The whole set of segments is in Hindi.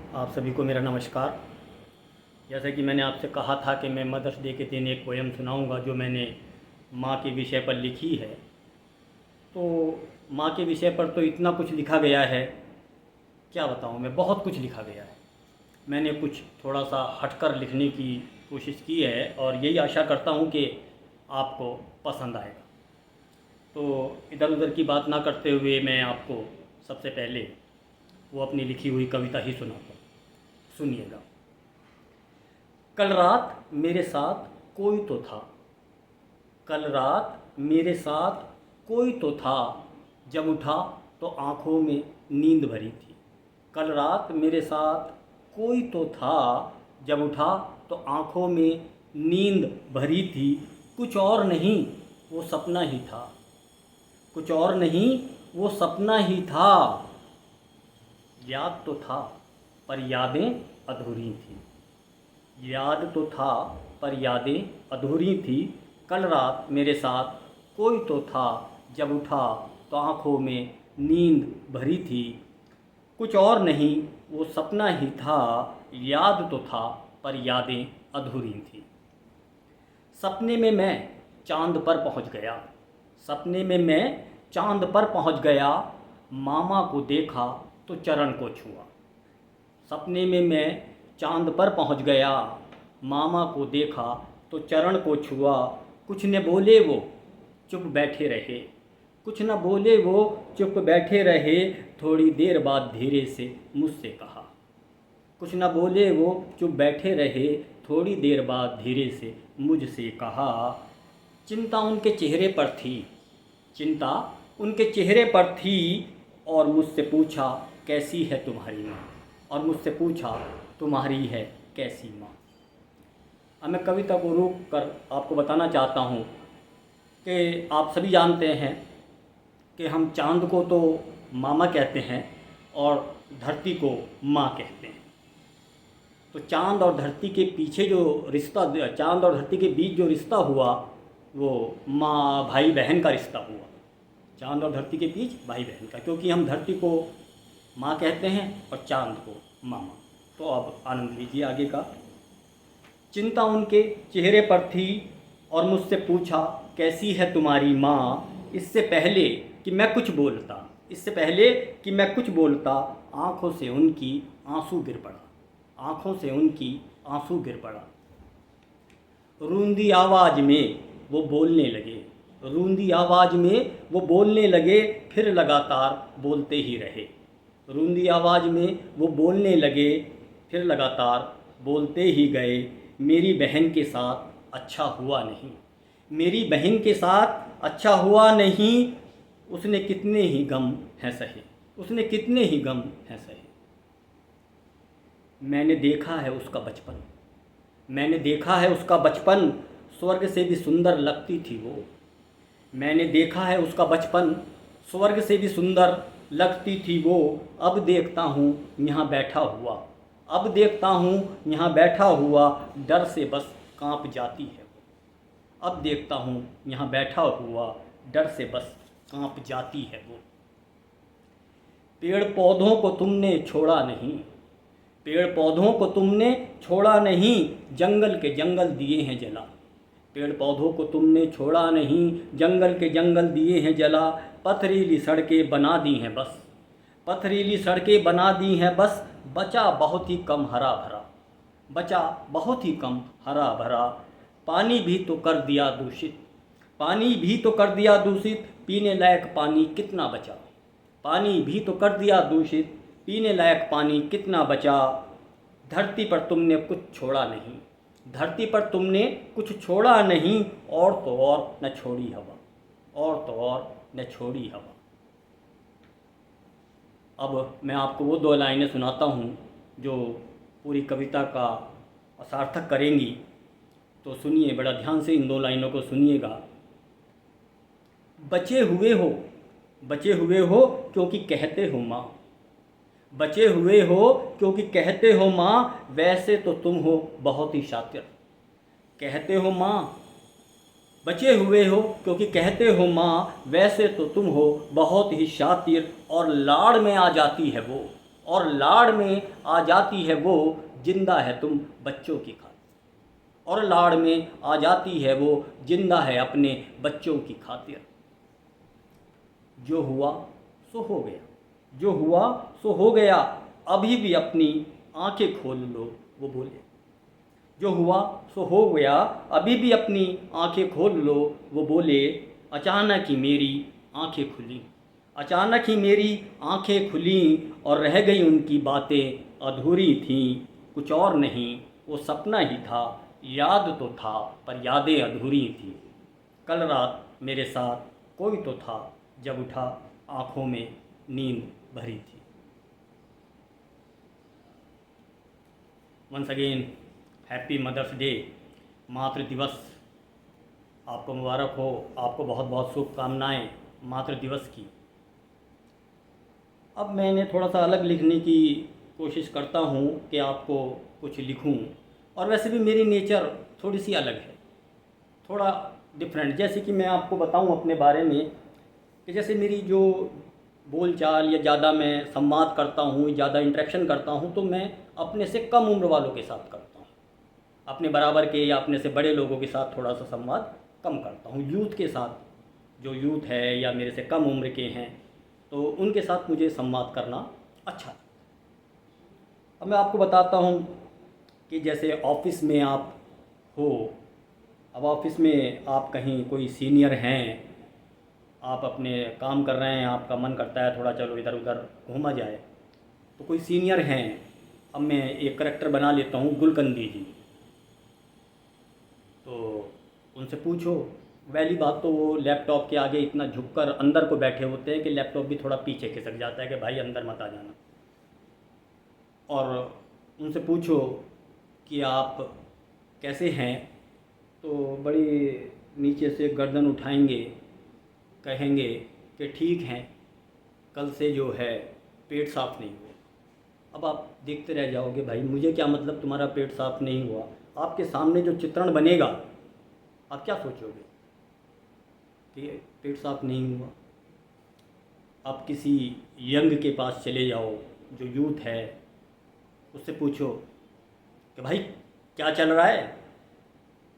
आप सभी को मेरा नमस्कार। जैसे कि मैंने आपसे कहा था कि मैं मदर्स डे के दिन एक पोएम सुनाऊंगा जो मैंने माँ के विषय पर लिखी है। तो माँ के विषय पर तो इतना कुछ लिखा गया है, क्या बताऊँ मैं, बहुत कुछ लिखा गया है। मैंने कुछ थोड़ा सा हटकर लिखने की कोशिश की है और यही आशा करता हूँ कि आपको पसंद आएगा। तो इधर उधर की बात ना करते हुए मैं आपको सबसे पहले वो अपनी लिखी हुई कविता ही सुनाता हूँ, सुनिएगा। कल रात मेरे साथ कोई तो था, कल रात मेरे साथ कोई तो था, जब उठा तो आँखों में नींद भरी थी। कल रात मेरे साथ कोई तो था, जब उठा तो आँखों में नींद भरी थी। कुछ और नहीं वो सपना ही था, कुछ और नहीं वो सपना ही था। याद तो था पर यादें अधूरी थीं, याद तो था पर यादें अधूरी थी। कल रात मेरे साथ कोई तो था, जब उठा तो आँखों में नींद भरी थी। कुछ और नहीं वो सपना ही था, याद तो था पर यादें अधूरी थी। सपने में मैं चांद पर पहुंच गया, सपने में मैं चांद पर पहुंच गया, मामा को देखा तो चरण को छुआ। सपने में मैं चांद पर पहुंच गया, मामा को देखा तो चरण को छुआ। कुछ न बोले वो चुप बैठे रहे, कुछ न बोले वो चुप बैठे रहे। थोड़ी देर बाद धीरे से मुझसे कहा, कुछ न बोले वो चुप बैठे रहे। थोड़ी देर बाद धीरे से मुझसे कहा। चिंता उनके चेहरे पर थी, चिंता उनके चेहरे पर थी, और मुझसे पूछा कैसी है तुम्हारी माँ, और मुझसे पूछा तुम्हारी है कैसी माँ। अब मैं कविता को रोक कर आपको बताना चाहता हूँ कि आप सभी जानते हैं कि हम चांद को तो मामा कहते हैं और धरती को माँ कहते हैं। तो चांद और धरती के पीछे जो रिश्ता, चांद और धरती के बीच जो रिश्ता हुआ, वो माँ भाई बहन का रिश्ता हुआ। चांद और धरती के बीच भाई बहन का, क्योंकि हम धरती को माँ कहते हैं और चांद को मामा। तो अब आनंद लीजिए आगे का। चिंता उनके चेहरे पर थी और मुझसे पूछा कैसी है तुम्हारी माँ। इससे पहले कि मैं कुछ बोलता, इससे पहले कि मैं कुछ बोलता, आँखों से उनकी आंसू गिर पड़ा, आँखों से उनकी आंसू गिर पड़ा। रूंधी आवाज़ में वो बोलने लगे, रूंधी आवाज़ में वो बोलने लगे, फिर लगातार बोलते ही रहे। रूंधी आवाज़ में वो बोलने लगे, फिर लगातार बोलते ही गए। मेरी बहन के साथ अच्छा हुआ नहीं, मेरी बहन के साथ अच्छा हुआ नहीं। उसने कितने ही गम हैं सहे, उसने कितने ही गम हैं सहे। मैंने देखा है उसका बचपन, मैंने देखा है उसका बचपन, स्वर्ग से भी सुंदर लगती थी वो। मैंने देखा है उसका बचपन, स्वर्ग से भी सुंदर लगती थी वो। अब देखता हूँ यहाँ बैठा हुआ, अब देखता हूँ यहाँ बैठा हुआ, डर से बस कांप जाती है वो। अब देखता हूँ यहाँ बैठा हुआ, डर से बस कांप जाती है वो। पेड़ पौधों को तुमने छोड़ा नहीं, पेड़ पौधों को तुमने छोड़ा नहीं, जंगल के जंगल दिए हैं जला। पेड़ पौधों को तुमने छोड़ा नहीं, जंगल के जंगल दिए हैं जला। पथरीली सड़कें बना दी हैं बस, पथरीली सड़कें बना दी हैं बस। बचा बहुत ही कम हरा भरा, बचा बहुत ही कम हरा भरा। पानी भी तो कर दिया दूषित, पानी भी तो कर दिया दूषित, पीने लायक पानी कितना बचा। पानी भी तो कर दिया दूषित, पीने लायक पानी कितना बचा। धरती पर तुमने कुछ छोड़ा नहीं, धरती पर तुमने कुछ छोड़ा नहीं, और तो और न छोड़ी हवा, और तो और न छोड़ी हवा। अब मैं आपको वो दो लाइनें सुनाता हूँ जो पूरी कविता का सार्थक करेंगी। तो सुनिए बड़ा ध्यान से, इन दो लाइनों को सुनिएगा। बचे हुए हो, बचे हुए हो क्योंकि कहते हो माँ, बचे हुए हो क्योंकि कहते हो माँ, वैसे तो तुम हो बहुत ही शातिर। कहते हो माँ, बचे हुए हो क्योंकि कहते हो माँ, वैसे तो तुम हो बहुत ही शातिर। और लाड़ में आ जाती है वो, और लाड़ में आ जाती है वो, जिंदा है तुम बच्चों की खातिर। और लाड़ में आ जाती है वो, जिंदा है अपने बच्चों की खातिर। जो हुआ सो हो गया, जो हुआ सो हो गया, अभी भी अपनी आंखें खोल लो, वो बोले। जो हुआ सो हो गया, अभी भी अपनी आंखें खोल लो, वो बोले। अचानक ही मेरी आंखें खुली, अचानक ही मेरी आंखें खुली, और रह गई उनकी बातें अधूरी थीं। कुछ और नहीं, वो सपना ही था, याद तो था पर यादें अधूरी थीं। कल रात मेरे साथ कोई तो था, जब उठा आँखों में नींद भरी थी। Once again happy mother's day, मातृ दिवस आपको मुबारक हो। आपको बहुत बहुत शुभकामनाएं मातृ दिवस की। अब मैंने थोड़ा सा अलग लिखने की कोशिश करता हूँ कि आपको कुछ लिखूँ, और वैसे भी मेरी नेचर थोड़ी सी अलग है, थोड़ा डिफरेंट। जैसे कि मैं आपको बताऊँ अपने बारे में कि जैसे मेरी जो बोलचाल या ज़्यादा मैं संवाद करता हूँ, ज़्यादा इंटरेक्शन करता हूँ, तो मैं अपने से कम उम्र वालों के साथ करता हूँ। अपने बराबर के या अपने से बड़े लोगों के साथ थोड़ा सा संवाद कम करता हूँ। यूथ के साथ, जो यूथ है या मेरे से कम उम्र के हैं, तो उनके साथ मुझे संवाद करना अच्छा लगता है। अब मैं आपको बताता हूँ कि जैसे ऑफिस में आप हो, अब ऑफिस में आप कहीं कोई सीनियर हैं, आप अपने काम कर रहे हैं, आपका मन करता है थोड़ा चलो इधर उधर घूमा जाए, तो कोई सीनियर हैं। अब मैं एक करेक्टर बना लेता हूँ गुलकंदी जी, तो उनसे पूछो। पहली बात तो वो लैपटॉप के आगे इतना झुककर अंदर को बैठे होते हैं कि लैपटॉप भी थोड़ा पीछे खिसक जाता है कि भाई अंदर मत आ जाना। और उनसे पूछो कि आप कैसे हैं, तो बड़ी नीचे से गर्दन उठाएंगे, कहेंगे कि ठीक हैं, कल से जो है पेट साफ़ नहीं हुआ। अब आप देखते रह जाओगे, भाई मुझे क्या मतलब तुम्हारा पेट साफ़ नहीं हुआ। आपके सामने जो चित्रण बनेगा, आप क्या सोचोगे कि पेट साफ़ नहीं हुआ। आप किसी यंग के पास चले जाओ, जो यूथ है, उससे पूछो कि भाई क्या चल रहा है।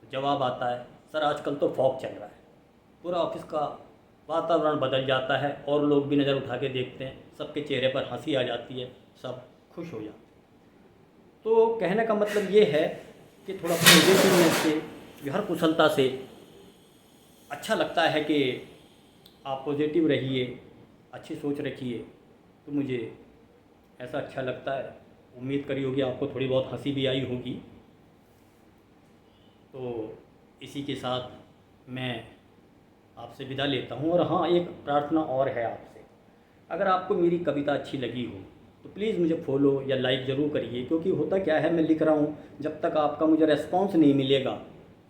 जवाब आता है, सर आजकल तो फॉग चल रहा है। पूरा ऑफिस का वातावरण बदल जाता है, और लोग भी नज़र उठा के देखते हैं, सबके चेहरे पर हंसी आ जाती है, सब खुश हो जाते हैं। तो कहने का मतलब ये है कि थोड़ा पॉजिटिवनेस से, व्यवहार कुशलता से अच्छा लगता है कि आप पॉजिटिव रहिए, अच्छी सोच रखिए। तो मुझे ऐसा अच्छा लगता है। उम्मीद करी होगी आपको थोड़ी बहुत हंसी भी आई होगी। तो इसी के साथ मैं आपसे विदा लेता हूँ। और हाँ, एक प्रार्थना और है आपसे। अगर आपको मेरी कविता अच्छी लगी हो तो प्लीज़ मुझे फॉलो या लाइक ज़रूर करिए, क्योंकि होता क्या है, मैं लिख रहा हूँ, जब तक आपका मुझे रेस्पॉन्स नहीं मिलेगा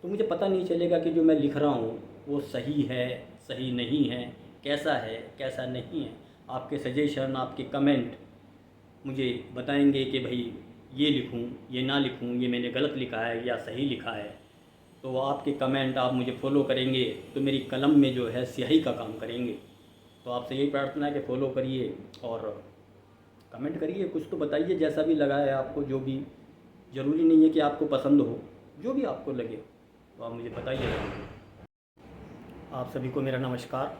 तो मुझे पता नहीं चलेगा कि जो मैं लिख रहा हूँ वो सही है, सही नहीं है, कैसा है, कैसा नहीं है। आपके सजेशन, आपके कमेंट मुझे बताएंगे कि भाई ये लिखूं, ये ना लिखूं, ये मैंने गलत लिखा है या सही लिखा है। तो आपके कमेंट, आप मुझे फॉलो करेंगे तो मेरी कलम में जो है स्याही का काम करेंगे। तो आपसे यही प्रार्थना है कि फॉलो करिए और कमेंट करिए, कुछ तो बताइए जैसा भी लगा है आपको। जो भी, ज़रूरी नहीं है कि आपको पसंद हो, जो भी आपको लगे तो आप मुझे बताइए। आप सभी को मेरा नमस्कार।